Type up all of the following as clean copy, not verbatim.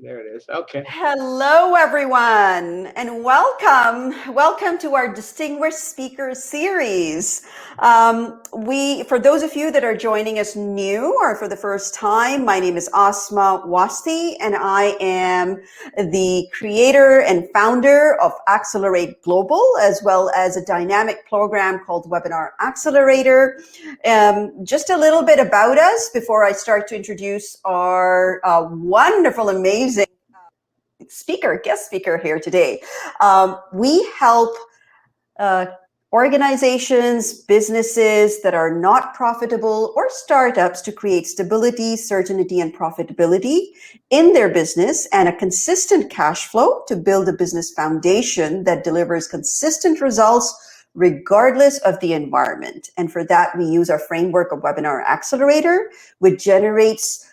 There it is. Okay. Hello, everyone, and welcome to our Distinguished Speaker Series. For those of you that are joining us new or for the first time, my name is Asma Wasti, and I am the creator and founder of Accelerate Global, as well as a dynamic program called Webinar Accelerator. Just a little bit about us before I start to introduce our wonderful, amazing guest speaker here today. We help organizations, businesses that are not profitable, or startups to create stability, certainty, and profitability in their business and a consistent cash flow to build a business foundation that delivers consistent results regardless of the environment. And for that, we use our framework of Webinar Accelerator, which generates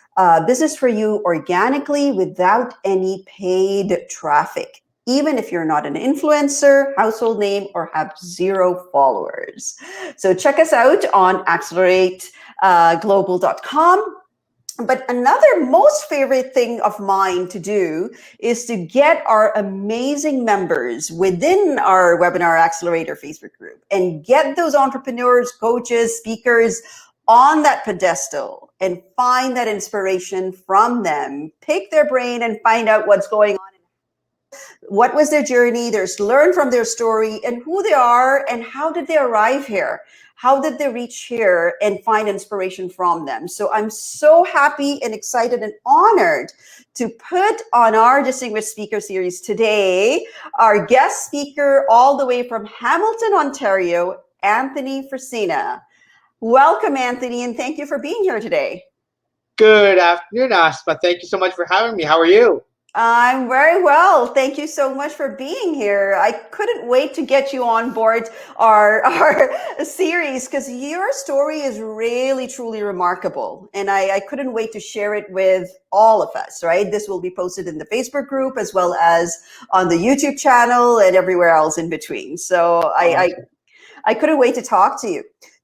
business for you organically without any paid traffic, even if you're not an influencer, household name, or have zero followers. So check us out on accelerateglobal.com. But another most favorite thing of mine to do is to get our amazing members within our Webinar Accelerator Facebook group and get those entrepreneurs, coaches, speakers on that pedestal and find that inspiration from them, pick their brain and find out what's going on. What was their journey? Learn from their story and who they are and how did they arrive here? How did they reach here and find inspiration from them? So I'm so happy and excited and honored to put on our Distinguished Speaker Series today, our guest speaker all the way from Hamilton, Ontario, Anthony Frisina. Welcome, Anthony, and thank you for being here today. Good afternoon, Asma. Thank you so much for having me. How are you? I'm very well. Thank you so much for being here. I couldn't wait to get you on board our series because your story is really, truly remarkable. And I couldn't wait to share it with all of us, right? This will be posted in the Facebook group as well as on the YouTube channel and everywhere else in between. So I couldn't wait to talk to you.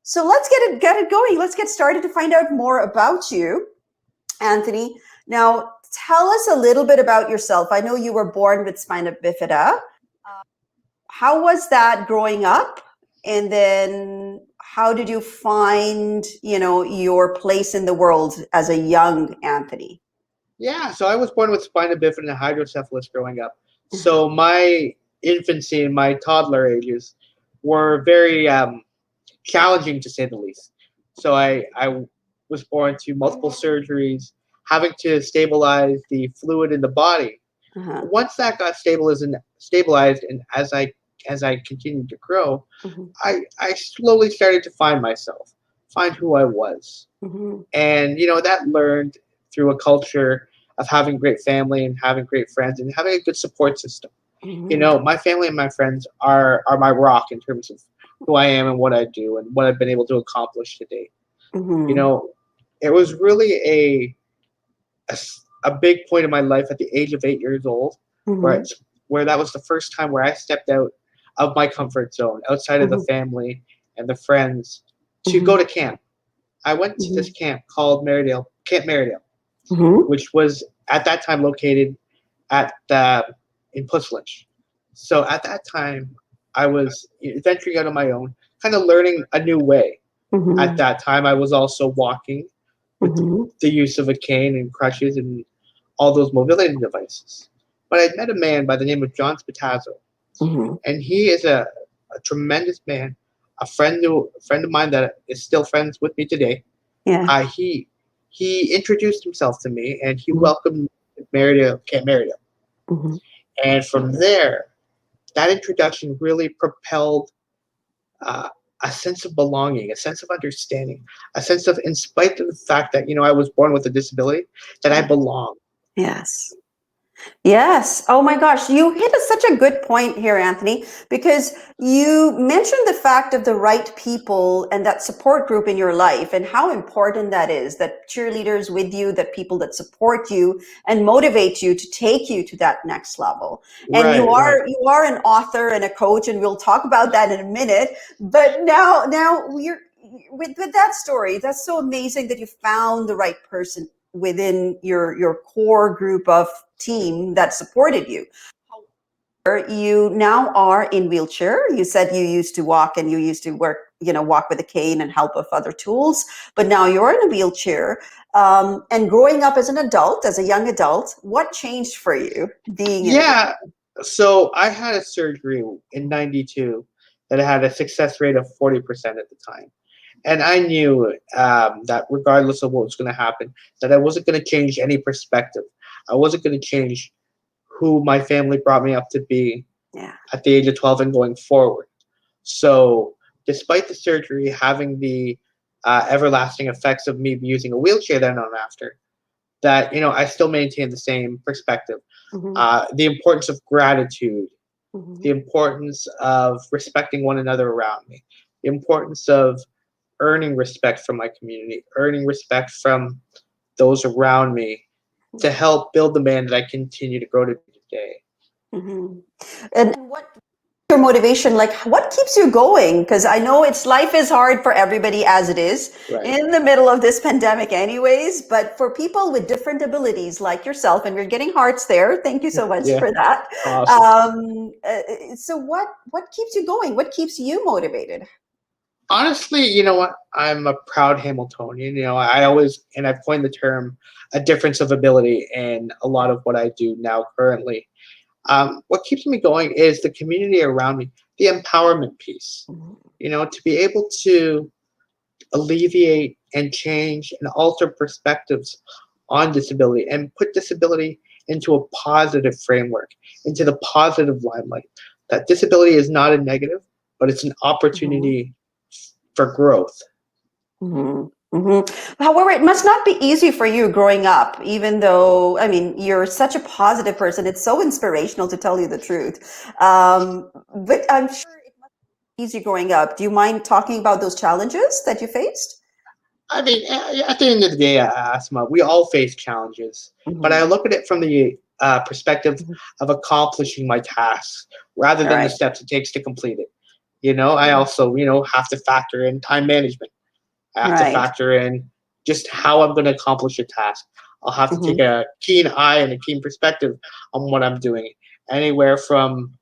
So let's get it going. Let's get started to find out more about you, Anthony. Now, tell us a little bit about yourself. I know you were born with spina bifida. How was that growing up? And then how did you find, your place in the world as a young Anthony? Yeah, so I was born with spina bifida and hydrocephalus growing up. So my infancy and my toddler ages were very challenging, to say the least. So I was born to multiple surgeries, having to stabilize the fluid in the body. Once that got stabilized, and as I continued to grow, I slowly started to find myself, find who I was, and that learned through a culture of having great family and having great friends and having a good support system. My family and my friends are my rock in terms of who I am and what I do and what I've been able to accomplish to date. It was really a big point in my life at the age of 8 years old, where that was the first time where I stepped out of my comfort zone, outside of the family and the friends, to go to camp. I went to this camp called Camp Marydale, which was at that time located in Puslinch. So at that time, I was venturing out on my own, kind of learning a new way. At that time, I was also walking with the use of a cane and crutches and all those mobility devices. But I'd met a man by the name of John Spatazzo, and he is a tremendous man, a friend of mine that is still friends with me today. Yeah. He introduced himself to me, and he welcomed me to Camp Marydale. And from there, that introduction really propelled a sense of belonging, a sense of understanding, a sense of, in spite of the fact that, I was born with a disability, that I belong. Yes. Yes. Oh my gosh. You hit such a good point here, Anthony, because you mentioned the fact of the right people and that support group in your life and how important that is, that cheerleaders with you, that people that support you and motivate you to take you to that next level. And you are an author and a coach, and we'll talk about that in a minute. But now we're with that story. That's so amazing that you found the right person within your core group of team that supported you. You now are in wheelchair. You said you used to walk and you used to walk with a cane and help with other tools, but now you're in a wheelchair. And growing up as an adult, as a young adult, what changed for you being in a wheelchair? Yeah. So I had a surgery in '92 that had a success rate of 40% at the time. And I knew that regardless of what was going to happen, that I wasn't going to change any perspective. I wasn't going to change who my family brought me up to be Yeah. at the age of 12 and going forward. So, despite the surgery having the everlasting effects of me using a wheelchair then on after, that I still maintain the same perspective. Mm-hmm. The importance of gratitude, Mm-hmm. the importance of respecting one another around me, the importance of earning respect from my community, earning respect from those around me to help build the man that I continue to grow to be today. Mm-hmm. And what your motivation, like what keeps you going? Because I know life is hard for everybody as it is Right. in the middle of this pandemic anyways, but for people with different abilities like yourself, and we're getting hearts there, thank you so much Yeah. for that. Awesome. So what keeps you going? What keeps you motivated? Honestly, you know what? I'm a proud Hamiltonian. I always, and I've coined the term a difference of ability in a lot of what I do now currently. What keeps me going is the community around me, the empowerment piece. To be able to alleviate and change and alter perspectives on disability and put disability into a positive framework, into the positive limelight. That disability is not a negative, but it's an Mm-hmm. opportunity for growth. Mm-hmm. However, it must not be easy for you growing up, even though, I mean, you're such a positive person. It's so inspirational to tell you the truth. But I'm sure it must be easy growing up. Do you mind talking about those challenges that you faced? I mean, at the end of the day, Asma, we all face challenges, but I Mm-hmm. look at it from the perspective of accomplishing my tasks rather All than the right. steps it takes to complete it. I Mm-hmm. also, have to factor in time management. I have to Right. factor in just how I'm going to accomplish a task. I'll have to take Mm-hmm. a keen eye and a keen perspective on what I'm doing, anywhere from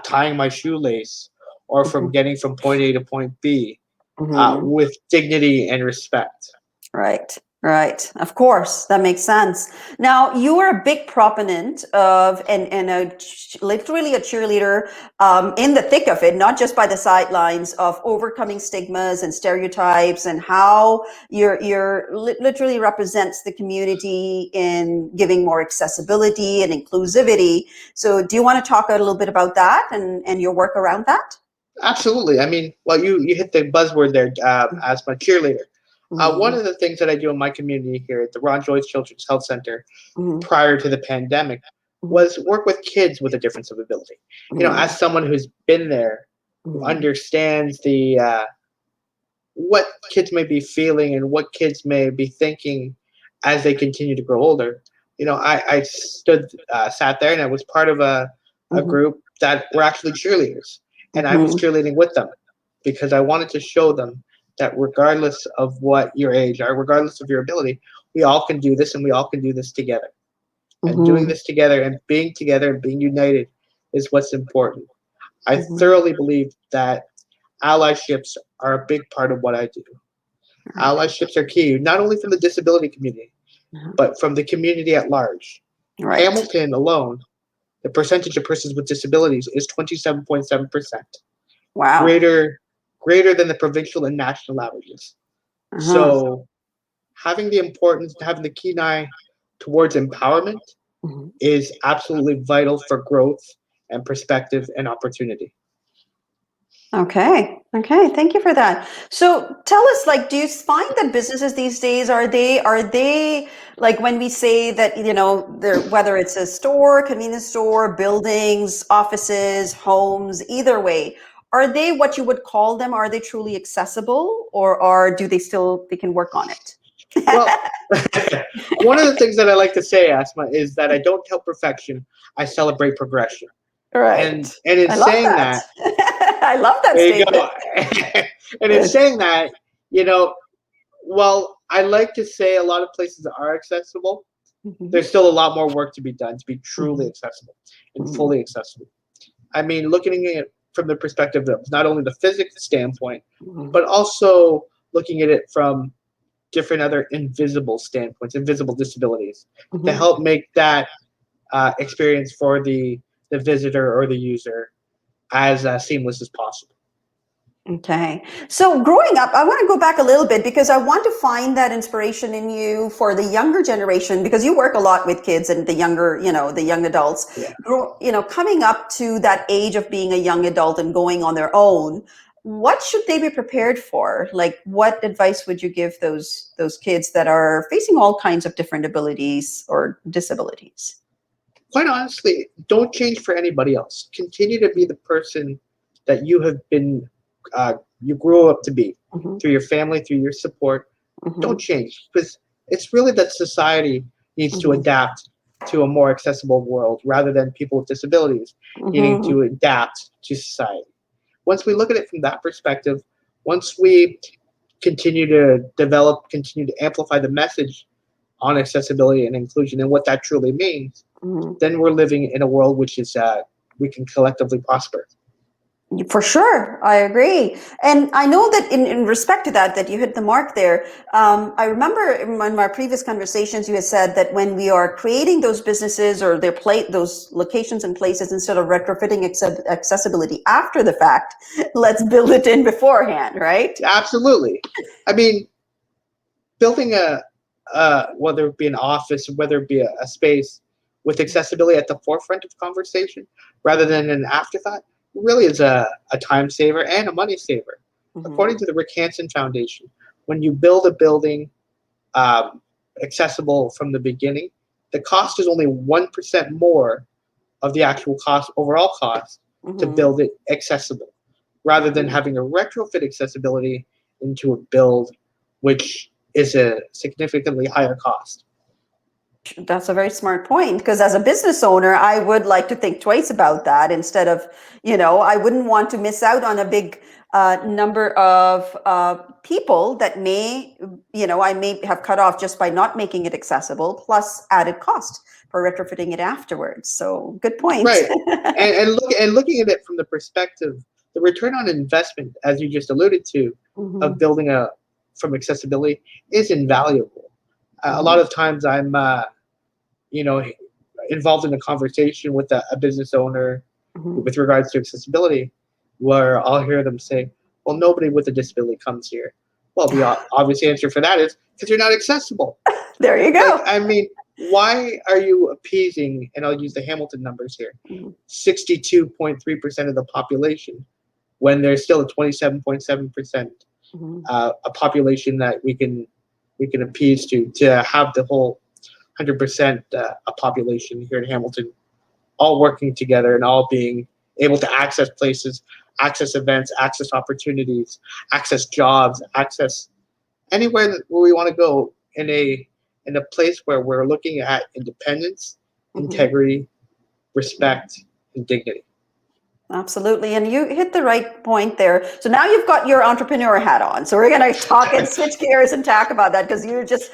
tying my shoelace or from Mm-hmm. getting from point A to point B Mm-hmm. with dignity and respect. Right, right. Of course, that makes sense. Now, you are a big proponent of literally a cheerleader in the thick of it, not just by the sidelines of overcoming stigmas and stereotypes, and how literally represents the community in giving more accessibility and inclusivity. So, do you want to talk a little bit about that and your work around that? Absolutely. I mean, well, you hit the buzzword there as my cheerleader. One Mm-hmm. of the things that I do in my community here at the Ron Joyce Children's Health Center Mm-hmm. prior to the pandemic was work with kids with a difference of ability. Mm-hmm. As someone who's been there, who Mm-hmm. understands the what kids may be feeling and what kids may be thinking as they continue to grow older. I sat there and I was part of a Mm-hmm. group that were actually cheerleaders. And I was Mm-hmm. cheerleading with them because I wanted to show them that regardless of what your age or regardless of your ability, we all can do this and we all can do this together. And doing Mm-hmm. this together and being united is what's important. I Mm-hmm. thoroughly believe that allyships are a big part of what I do. Right. Allyships are key, not only from the disability community, Uh-huh. but from the community at large. Right. Hamilton alone, the percentage of persons with disabilities is 27.7%, Wow. greater greater than the provincial and national averages. Uh-huh. So having the importance, having the keen eye towards empowerment Mhm. is absolutely vital for growth and perspective and opportunity. Okay. Okay. Thank you for that. So tell us, like, do you find that businesses these days are they like when we say that they're, whether it's a store, convenience store, buildings, offices, homes, either way, are they what you would call them? Are they truly accessible, or do they can work on it? Well, one of the things that I like to say, Asma, is that I don't tell perfection, I celebrate progression. Right. And in I love saying that. that, I love that there you statement. go. And in Good. saying that, you know, well, I like to say a lot of places are accessible. Mhm, There's still a lot more work to be done to be truly mhm, accessible and mhm, fully accessible. I mean, looking at it from the perspective of not only the physics standpoint, mhm, but also looking at it from different other invisible standpoints, invisible disabilities, to mhm. help make that experience for the visitor or the user as seamless as possible. Okay. So growing up, I want to go back a little bit because I want to find that inspiration in you for the younger generation because you work a lot with kids and the younger, the young adults. Yeah. Coming up to that age of being a young adult and going on their own, what should they be prepared for? Like what advice would you give those kids that are facing all kinds of different abilities or disabilities? Quite honestly, don't change for anybody else. Continue to be the person that you have been, you grew up to be Hmm. through your family, through your support. Don't Hmm. change because it's really that society needs to Hmm. adapt to a more accessible world rather than people with disabilities needing Hmm. to adapt to society. Once we look at it from that perspective, once we continue to develop, continue to amplify the message on accessibility and inclusion and what that truly means, Hmm. then we're living in a world which is we can collectively prosper. For sure, I agree, and I know that in respect to that you hit the mark there. I remember in my previous conversations, you had said that when we are creating those businesses or those locations and places, instead of retrofitting accessibility after the fact, let's build it in beforehand, right? Absolutely. I mean, building whether it be an office, whether it be a space with accessibility at the forefront of conversation rather than an afterthought, really is a time saver and a money saver. According Hmm. to the Rick Hansen Foundation, when you build a building um, accessible from the beginning, the cost is only 1% more of the actual cost, overall cost, to Hmm. build it accessible, rather than Hmm. having to retrofit accessibility into a build, which is a significantly higher cost. That's a very smart point because as a business owner, I would like to think twice about that instead of, I wouldn't want to miss out on a big number of people that I may have cut off just by not making it accessible, plus added cost for retrofitting it afterwards. So good point. Right, and looking at it from the perspective, the return on investment, as you just alluded to, of Hmm. building a from accessibility is invaluable. A lot Hmm. of times, I'm you know involved in a conversation with a business owner Hmm. with regards to accessibility, where I'll hear them say, "Well, nobody with a disability comes here." Well, the obvious answer for that is because you're not accessible. There you Like, go. I mean, why are you appeasing? And I'll use the Hamilton numbers here: Hmm. 62.3% of the population, when there's still a 27.7% Hmm. a population that we can appease to have the whole 100% a population here in Hamilton all working together and all being able to access places, access events, access opportunities, access jobs, access anywhere where we want to go in a place where we're looking at independence, Hmm. integrity, respect, and dignity. Absolutely. And you hit the right point there. So now you've got your entrepreneur hat on. So we're going to talk and switch gears and talk about that because you're just,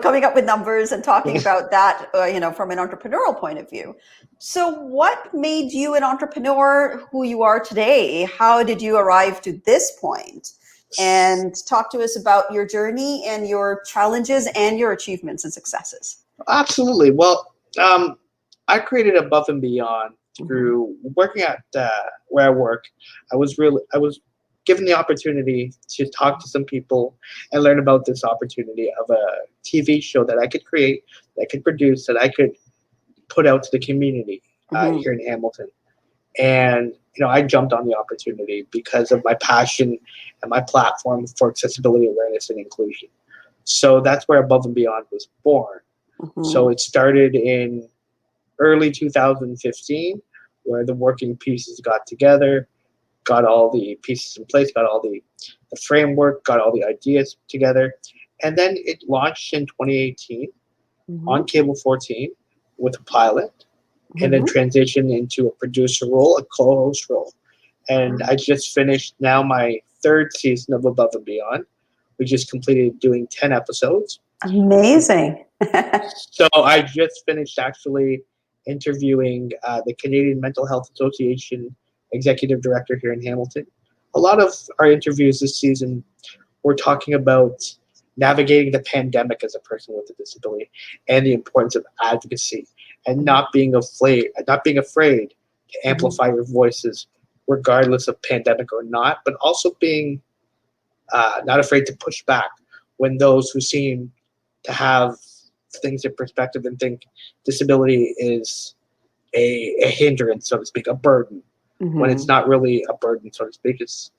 coming up with numbers and talking about that, from an entrepreneurial point of view. So what made you an entrepreneur who you are today? How did you arrive to this point? And talk to us about your journey and your challenges and your achievements and successes. Absolutely. Well, I created above and beyond Hmm. through working at where I work. I was given the opportunity to talk to some people and learn about this opportunity of a TV show that I could create, that I could produce, that I could put out to the community Hmm. here in Hamilton. And I jumped on the opportunity because of my passion and my platform for accessibility awareness and inclusion. So that's where Above and Beyond was born. So Hmm. it started in early 2015, where the working pieces got together, got all the pieces in place, got all the framework, got all the ideas together. And then it launched in 2018 on Hmm. Cable 14 with a pilot, and then Hmm. transitioned into a producer role, a co host role. And I just finished now my third season of Above and Beyond, We just completed doing 10 episodes. Amazing. So I just finished actually interviewing the Canadian Mental Health Association executive director here in Hamilton. A lot of our interviews this season were talking about navigating the pandemic as a person with a disability and the importance of advocacy and not being afraid to Mhm. amplify your voices regardless of pandemic or not, but also being not afraid to push back when those who seem to have things in perspective and think disability is a hindrance, so to speak, a burden, when it's Mhm. not really a burden, so to speak. It's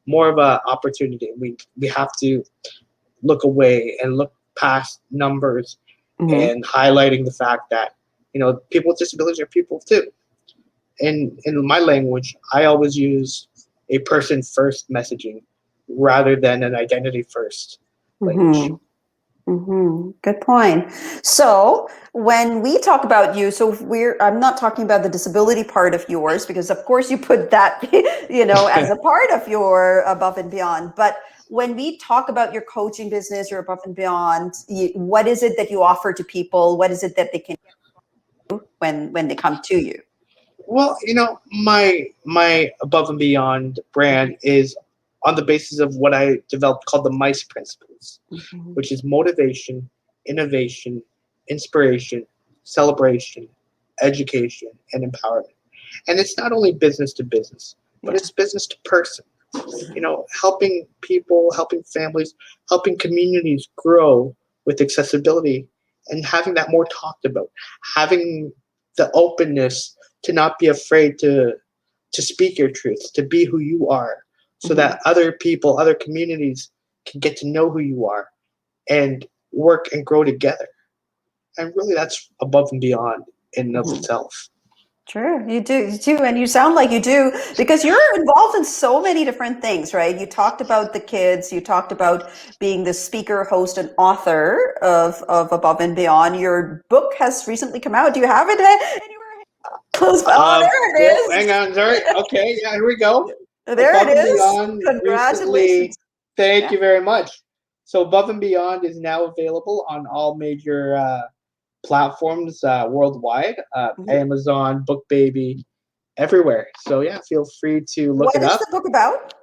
more of an opportunity. We have to look away and look past numbers Mhm. and highlighting the fact that people with disabilities are people too. In my language, I always use a person first messaging rather than an identity first language. Mhm. Good point. So when we talk about you, so I'm not talking about the disability part of yours, because of course you put that, as a part of your above and beyond. But when we talk about your coaching business, your above and beyond, what is it that you offer to people? What is it that they can do when they come to you? Well, my above and beyond brand is on the basis of what I developed called the MICE principles, Mhm. which is motivation, innovation, inspiration, celebration, education, and empowerment. And it's not only business to business, but Yeah. it's business to person. Mhm. Helping people, helping families, helping communities grow with accessibility and having that more talked about, having the openness to not be afraid to speak your truth, to be who you are, so Mhm. that other people, other communities can get to know who you are and work and grow together. And really, that's above and beyond in and of Mhm. itself. Sure, you do, and you sound like you do because you're involved in so many different things, right? You talked about the kids, you talked about being the speaker, host, and author of Above and Beyond. Your book has recently come out. Do you have it anywhere close by? Oh, there it Well, is. hang on, sorry. Okay, yeah, here we go. There it Above and is. Beyond recently. Congratulations. Thank Yeah. you very much. So, Above and Beyond is now available on all major platforms worldwide, Mhm. Amazon, BookBaby, everywhere. So, yeah, feel free to look What it is up. the book about?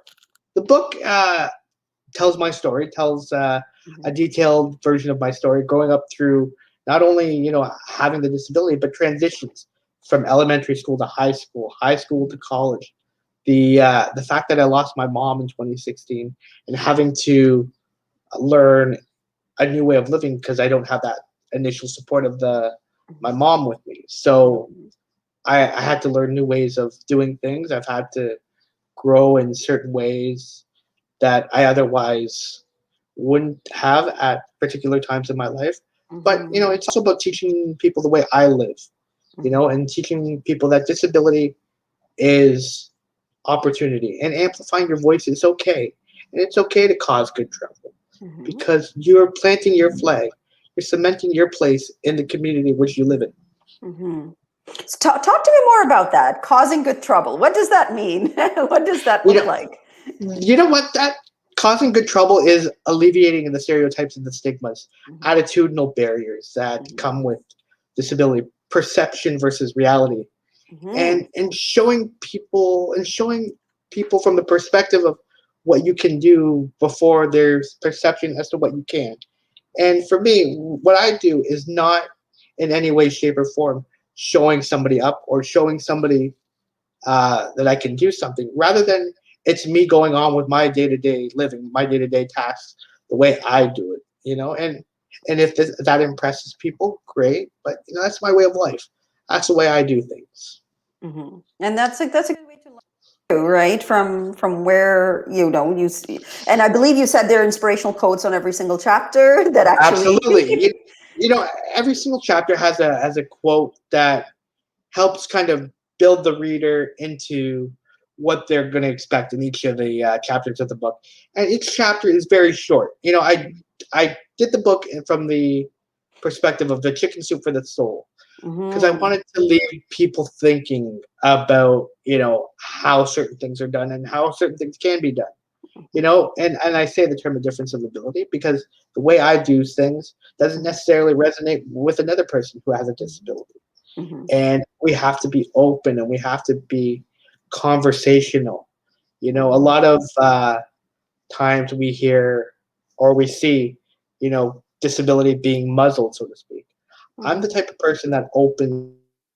The book tells my story, tells a Mhm. detailed version of my story, growing up through not only having the disability, but transitions from elementary school to high school to college. The fact that I lost my mom in 2016 and having to learn a new way of living because I don't have that initial support of the my Mhm. mom with me. So Mhm. I had to learn new ways of doing things. I've had to grow in certain ways that I otherwise wouldn't have at particular times in my life. But Mhm. it's also about teaching people the way I live, Mhm. and teaching people that disability is opportunity and amplifying your voice is okay. And it's okay to cause good trouble Mhm. because you're planting your flag. You're cementing your place in the community which you live in. Mhm. So talk to me more about that. Causing good trouble. What does that mean? What does that You look know, like? you know what? That causing good trouble is alleviating the stereotypes and the stigmas, Mhm. attitudinal barriers that Mhm. come with disability, perception versus reality, Mhm. and showing people from the perspective of what you can do before there's perception as to what you can. And for me, what I do is not in any way, shape, or form showing somebody up or showing somebody that I can do something. Rather than it's me going on with my day to day living, my day to day tasks, the way I do it. And if that impresses people, great. But that's my way of life. That's the way I do things. Mhm. And that's a good way to learn too, right? From where you see. And I believe you said there are inspirational quotes on every single chapter that actually. Absolutely. Every single chapter has a quote that helps kind of build the reader into what they're going to expect in each of the chapters of the book. And each chapter is very short. I did the book from the perspective of the chicken soup for the soul because I Mhm. wanted to leave people thinking about how certain things are done and how certain things can be done. And I say the term a difference of ability because the way I do things doesn't necessarily resonate with another person who has a disability. Mhm. And we have to be open and we have to be conversational. A Mhm. lot of times we hear or we see, disability being muzzled, so to speak. I'm the Mhm. type of person that opens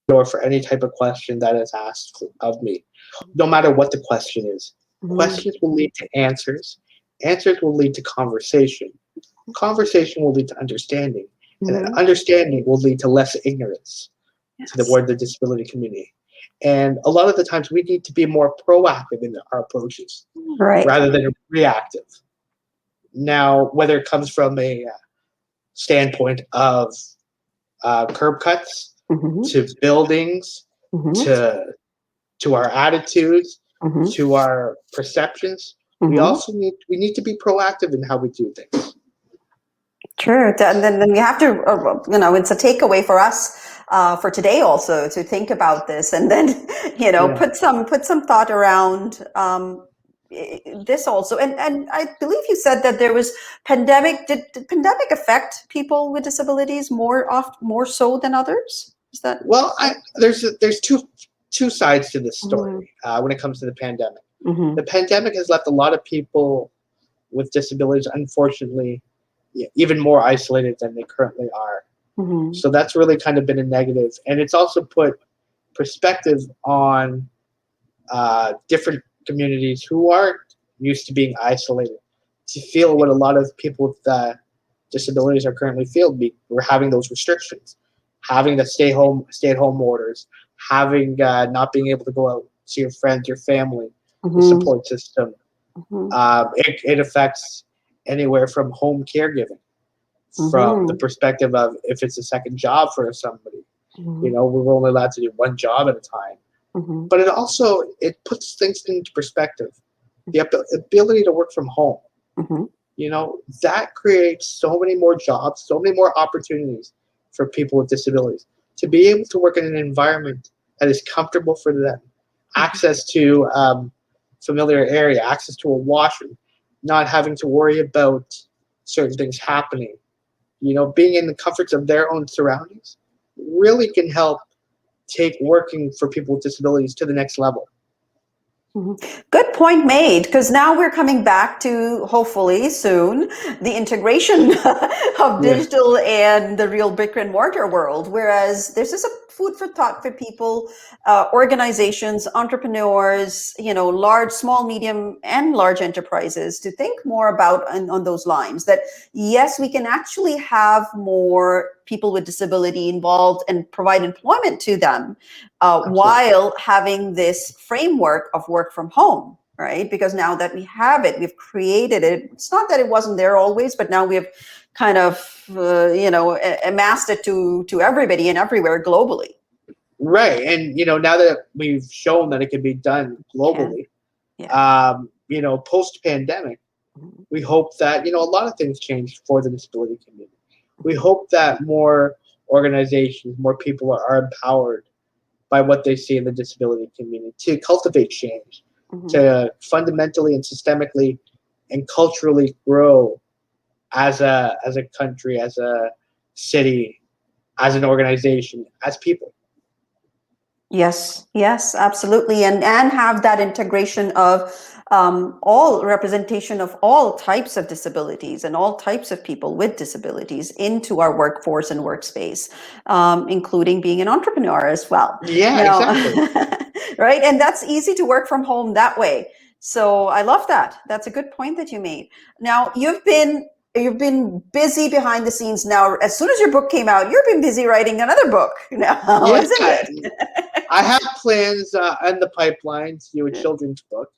the door for any type of question that is asked of me, no matter what the question is. Mhm. Questions will lead to answers. Answers will lead to conversation. Conversation will lead to understanding. And Mhm. understanding will lead to less ignorance to the Yes. word the disability community. And a lot of the times we need to be more proactive in our approaches Right. rather than reactive. Now, whether it comes from a standpoint of curb cuts Mhm. to buildings Mhm. to our attitudes Mhm. to our perceptions, Mhm. we need to be proactive in how we do things. True. And then we have to, it's a takeaway for us for today also to think about this, and then, Yeah. put some thought around this also. And I believe you said that there was pandemic. Did pandemic affect people with disabilities more so than others? Is that Well, right? there's two sides to this Mm-hmm. story when it comes to the pandemic. Mm-hmm. The pandemic has left a lot of people with disabilities, unfortunately, even more isolated than they currently are. Mm-hmm. So that's really kind of been a negative, and it's also put perspective on different communities who aren't used to being isolated to feel what a lot of people with disabilities are currently feeling. We're having those restrictions, having the stay at home orders, having not being able to go out see your friends, your family, the Mm-hmm. support system. Mm-hmm. It affects anywhere from home caregiving, from the Mm-hmm. perspective of if it's a second job for somebody. Mm-hmm. We're only allowed to do one job at a time. Mm-hmm. But it puts things into perspective. The ability to work from home, Mm-hmm. that creates so many more jobs, so many more opportunities for people with disabilities to be able to work in an environment that is comfortable for them. Access to familiar area, access to a washroom, not having to worry about certain things happening. Being in the comforts of their own surroundings really can help take working for people with disabilities to the next level. Mhm. Good point made, because now we're coming back to, hopefully soon, the integration of Yeah. digital and the real brick and mortar world. Whereas this is a food for thought for people, organizations, entrepreneurs, large, small, medium, and large enterprises to think more about on those lines. That yes, we can actually have more people with disability involved and provide employment to them Absolutely. while having this framework of work from home, right? Because now that we have it, we've created it. It's not that it wasn't there always, but now we have kind of, amassed it to everybody and everywhere globally. Right. And, now that we've shown that it can be done Can, globally, yeah. post pandemic, Mhm. we hope that, a lot of things change for the disability community. We hope that more organizations, more people are empowered by what they see in the disability community to cultivate change, Mhm. to fundamentally and systemically and culturally grow as a country, as a city, as an organization, as people. Yes, yes, absolutely, and have that integration of all representation of all types of disabilities and all types of people with disabilities into our workforce and workspace, including being an entrepreneur as well. Yeah, Now, exactly. right, and that's easy to work from home that way. So I love that. That's a good point that you made. Now you've been busy behind the scenes now. As soon as your book came out, you've been busy writing another book now, Yeah, isn't it? I have plans in the pipeline to do a children's book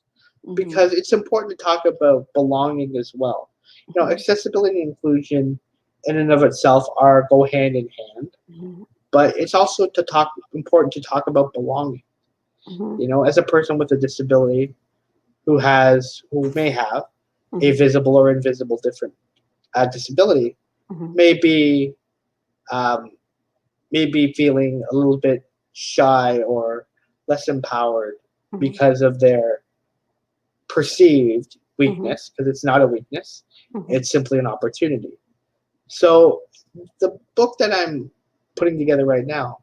Mhm, because it's important to talk about belonging as well. mhm, Accessibility and inclusion in and of itself are go hand in hand, mhm, but it's also important to talk about belonging. mhm, As a person with a disability who may have a mhm, visible or invisible different disability, mhm, maybe um, maybe feeling a little bit shy or less empowered mhm, because of their perceived Mhm. weakness, because it's not a weakness. Mhm. It's simply an opportunity. So the book that I'm putting together right now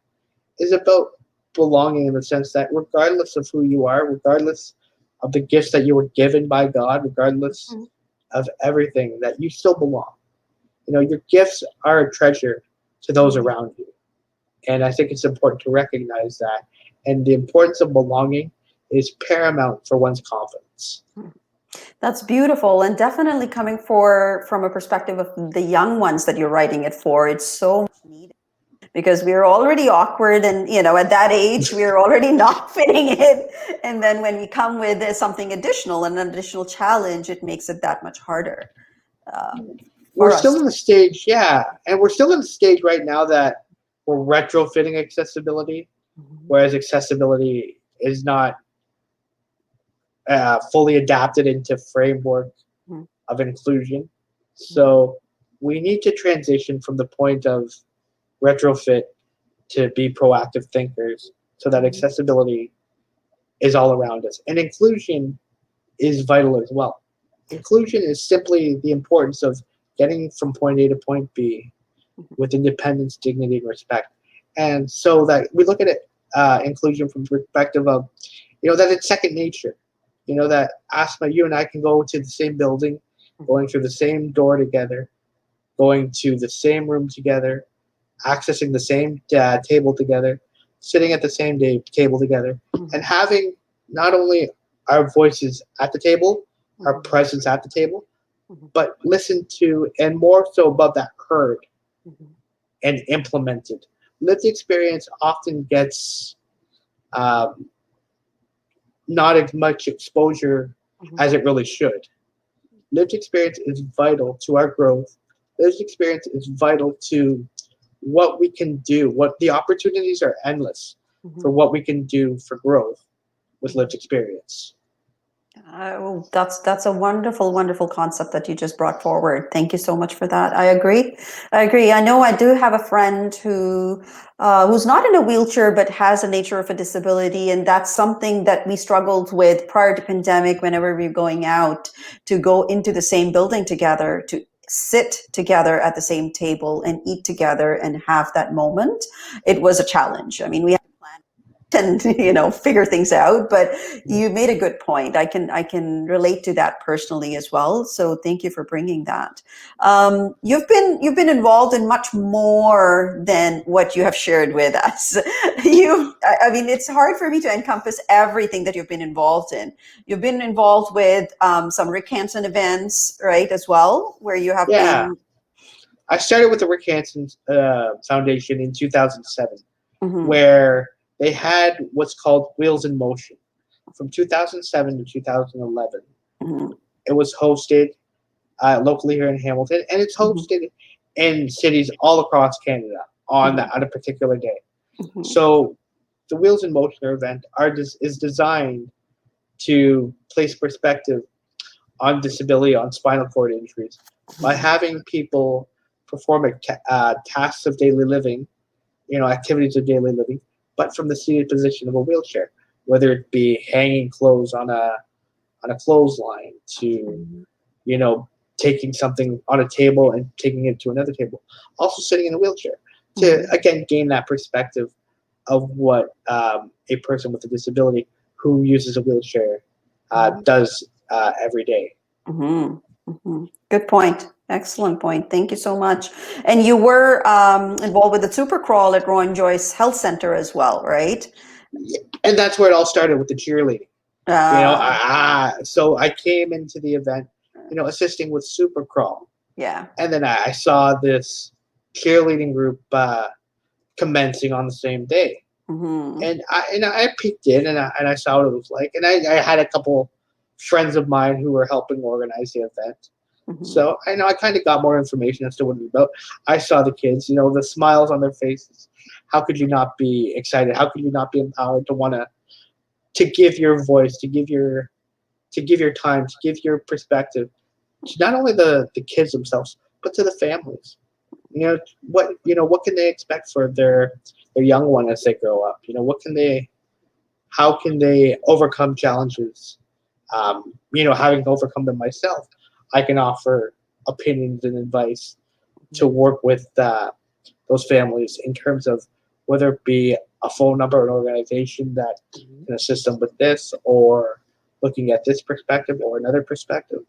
is about belonging in the sense that regardless of who you are, regardless of the gifts that you were given by God, regardless Mhm. of everything, that you still belong. Your gifts are a treasure to those Mhm. around you. And I think it's important to recognize that. And the importance of belonging is paramount for one's confidence. That's beautiful, and definitely coming for from a perspective of the young ones that you're writing it for. It's so much needed because we're already awkward, and at that age we're already not fitting in. And then when we come with something additional, an additional challenge, it makes it that much harder We're for still us. in the stage, yeah, and we're still in the stage right now that we're retrofitting accessibility, Mhm. whereas accessibility is not fully adapted into framework Mhm. of inclusion. So we need to transition from the point of retrofit to be proactive thinkers so that Mhm. accessibility is all around us. And inclusion is vital as well. Inclusion is simply the importance of getting from point A to point B with independence, dignity, and respect. And so that we look at it, inclusion from the perspective of, that it's second nature. That Asma, you and I can go to the same building, going through the same door together, going to the same room together, accessing the same table together, sitting at the same table together, and Mhm. having not only our voices at the table, our Mhm. presence at the table, Mhm. but listened to and more so above that heard Mhm. and implemented. Lived experience often gets um, not as much exposure Mhm. as it really should. Lived experience is vital to our growth. Lived experience is vital to what we can do. What the opportunities are endless for Mhm. what we can do for growth with lived Mhm. experience. Oh, that's a wonderful, wonderful concept that you just brought forward. Thank you so much for that. I agree. I agree. I know I do have a friend who's not in a wheelchair but has a nature of a disability, and that's something that we struggled with prior to pandemic. Whenever we were going out to go into the same building together, to sit together at the same table and eat together and have that moment, it was a challenge. I mean, we had to plan and figure things out, but you made a good point. I can relate to that personally as well, so thank you for bringing that. You've been involved in much more than what you have shared with us. I mean, it's hard for me to encompass everything that you've been involved in. You've been involved with some Rick Hansen events, right, as well, where you have Yeah, been. I started with the Rick Hansen Foundation in 2007, Mhm. where they had what's called Wheels in Motion from 2007 to 2011. Mhm. It was hosted locally here in Hamilton, and it's Mhm. hosted in cities all across Canada Mhm. on a particular day. Mhm. So the Wheels in Motion event is designed to place perspective on disability, on spinal cord injuries, by having people perform tasks of daily living, activities of daily living, but from the seated position of a wheelchair, whether it be hanging clothes on a clothesline to, Mhm. you know, taking something on a table and taking it to another table, also sitting in a wheelchair to Mhm. again gain that perspective of what a person with a disability who uses a wheelchair Mhm. does every day. Hmm. Hmm. Good point. Excellent point. Thank you so much. And you were involved with the super crawl at Rowan Joyce Health Center as well, right? And that's where it all started with the cheerleading. Uh, So I came into the event, assisting with super crawl, yeah. and then I saw this cheerleading group commencing on the same day, Hmm. and I peeked in and I saw what it was like, and I had a couple friends of mine who were helping organize the event. Hmm. So I know I kind of got more information as to what it was about. I saw the kids, the smiles on their faces. How could you not be excited? How could you not be empowered to want to give your voice, to give your time, to give your perspective to not only the kids themselves, but to the families. What can they expect for their young one as they grow up? What can they how can they overcome challenges Having overcome them myself, I can offer opinions and advice to work with those families in terms of whether it be a phone number or an organization that can assist them with this, or looking at this perspective or another perspective.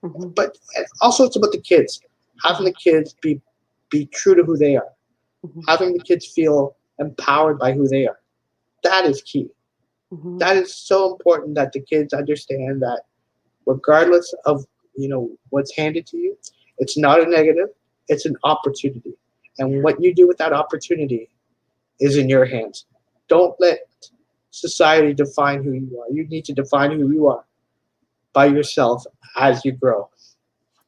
Mm-hmm. But also, it's about the kids, having the kids be true to who they are, Mm-hmm. having the kids feel empowered by who they are. That is key. Mm-hmm. That is so important, that the kids understand that regardless of what's handed to you, it's not a negative, it's an opportunity, and what you do with that opportunity is in your hands. Don't let society define who you are. You need to define who you are by yourself as you grow.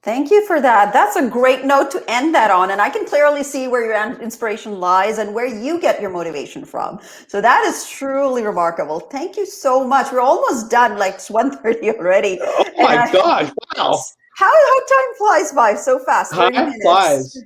Thank you for that. That's a great note to end that on. And I can clearly see where your inspiration lies and where you get your motivation from. So that is truly remarkable. Thank you so much. We're almost done, like it's 1:30 already. Oh And my gosh, wow. how time flies by so fast, 30 Time minutes. flies.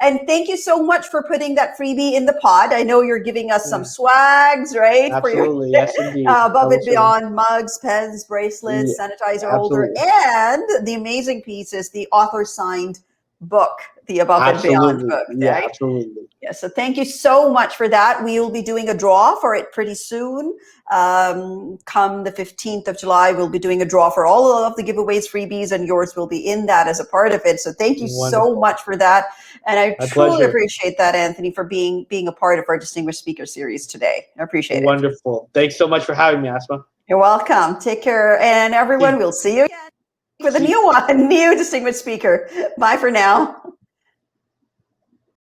And thank you so much for putting that freebie in the pod. I know you're giving us some Yeah, swags, right? For your absolutely. Yes, indeed. I above will and certainly. beyond mugs, pens, bracelets, Yeah, sanitizer holder, absolutely. and the amazing piece is the author signed book, the Above and Beyond Absolutely. book, Yeah, right? absolutely. Yeah, so thank you so much for that. We will be doing a draw for it pretty soon. Come the 15th of July, we'll be doing a draw for all of the giveaways, freebies, and yours will be in that as a part of it. So thank you so Wonderful. much for that. And I My truly pleasure. appreciate that, Anthony, for being a part of our Distinguished Speaker Series today. I appreciate it. Wonderful. Thanks so much for having me, Asma. You're welcome. Take care. And everyone, See, we'll see you again with a see, new one, new Distinguished Speaker. Bye for now.